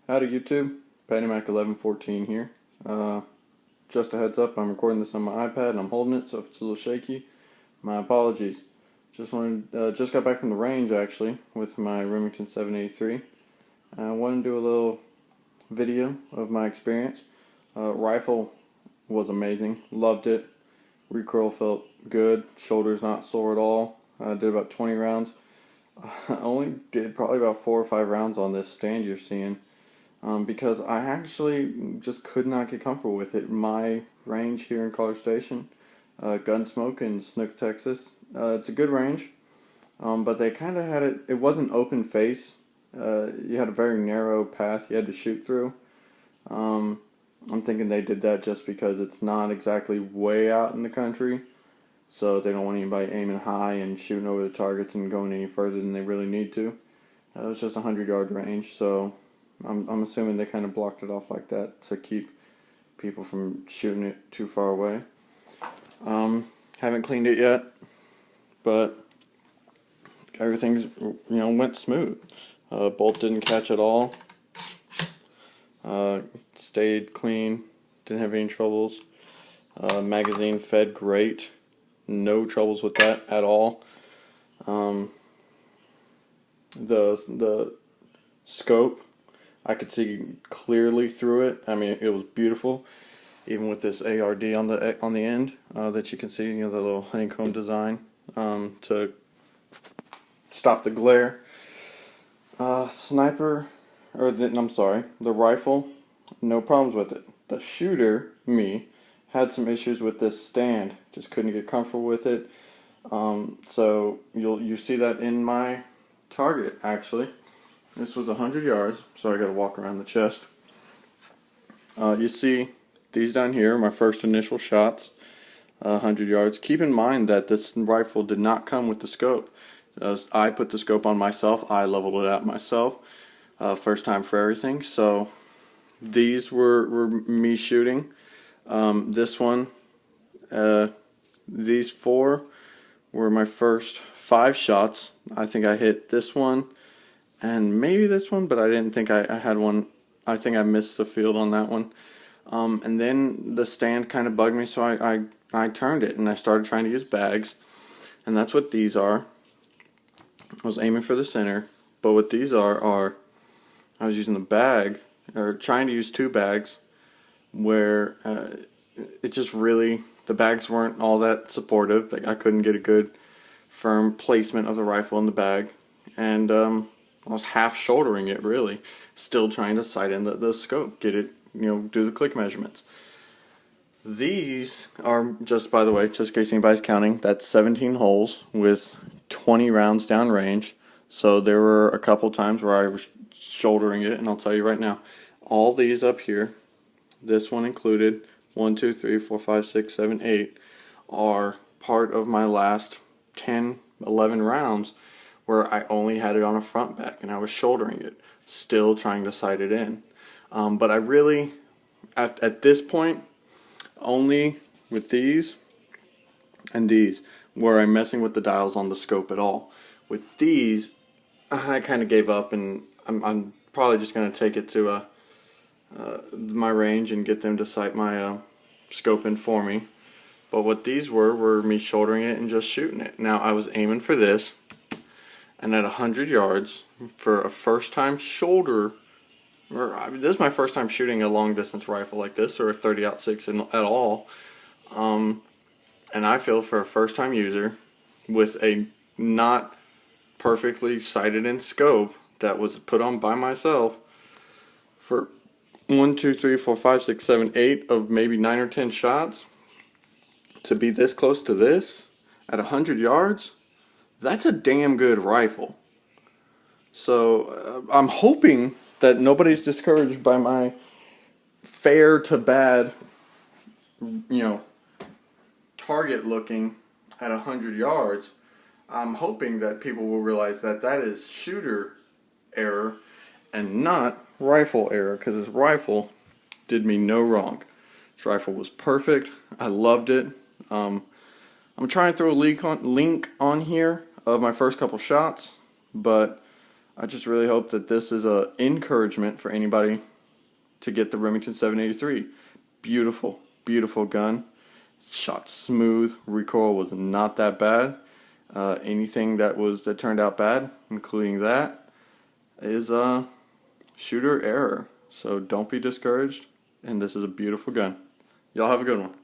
Howdy YouTube, PattyMac1114 here. Just a heads up, I'm recording this on my iPad and I'm holding it, so if it's a little shaky, my apologies. Just got back from the range actually with my Remington 783. I wanted to do a little video of my experience. Rifle was amazing, loved it. Recoil felt good, shoulders not sore at all. I did about 20 rounds. I only did probably about 4 or 5 rounds on this stand you're seeing. Because I actually just could not get comfortable with it. My range here in College Station, Gunsmoke in Snook, Texas, it's a good range, but they kind of had it wasn't open face. You had a very narrow path you had to shoot through. I'm thinking they did that just because it's not exactly way out in the country, so they don't want anybody aiming high and shooting over the targets and going any further than they really need to. It was just a 100-yard range, so I'm assuming they kind of blocked it off like that to keep people from shooting it too far away. Haven't cleaned it yet, but everything's went smooth. Bolt didn't catch at all. Stayed clean. Didn't have any troubles. Magazine fed great. No troubles with that at all. The scope, I could see clearly through it. I mean, it was beautiful, even with this ARD on the end that you can see. The little honeycomb design to stop the glare. The rifle, no problems with it. The shooter, me, had some issues with this stand. Just couldn't get comfortable with it. So you see that in my target actually. This was 100 yards, so I got to walk around the chest. You see these down here, my first initial shots, 100 yards. Keep in mind that this rifle did not come with the scope. I put the scope on myself. I leveled it out myself. First time for everything. So these were me shooting. This one, these 4 were my first 5 shots. I think I hit this one and maybe this one, but I didn't think I had one. I think I missed the field on that one. And then the stand kind of bugged me, so I turned it and I started trying to use bags. And that's what these are. I was aiming for the center, but what these are I was using the bag, or trying to use 2 bags, where it just really, the bags weren't all that supportive. Like I couldn't get a good firm placement of the rifle in the bag. And I was half shouldering it really, still trying to sight in the scope, get it, do the click measurements. These are, just by the way, just in case anybody's counting, that's 17 holes with 20 rounds down range. So there were a couple times where I was shouldering it, and I'll tell you right now, all these up here, this one included, 1, 2, 3, 4, 5, 6, 7, 8, are part of my last 10, 11 rounds where I only had it on a front back and I was shouldering it, still trying to sight it in. But I really, at this point, only with these and these were I messing with the dials on the scope at all. With these, I kind of gave up, and I'm probably just going to take it to my range and get them to sight my scope in for me. But what these were me shouldering it and just shooting it. Now I was aiming for this, and at 100 yards for a first time shoulder, this is my first time shooting a long distance rifle like this, or a 30-06 at all. And I feel for a first time user with a not perfectly sighted in scope that was put on by myself for 1, 2, 3, 4, 5, 6, 7, 8 of maybe 9 or 10 shots, to be this close to this at 100 yards, that's a damn good rifle. So I'm hoping that nobody's discouraged by my fair to bad, target looking at 100 yards. I'm hoping that people will realize that that is shooter error and not rifle error, because this rifle did me no wrong. This rifle was perfect. I loved it. I'm trying to throw a link on here of my first couple shots, but I just really hope that this is a encouragement for anybody to get the Remington 783. Beautiful, beautiful gun. Shot smooth. Recoil was not that bad. Anything that turned out bad, including that, is shooter error. So don't be discouraged. And this is a beautiful gun. Y'all have a good one.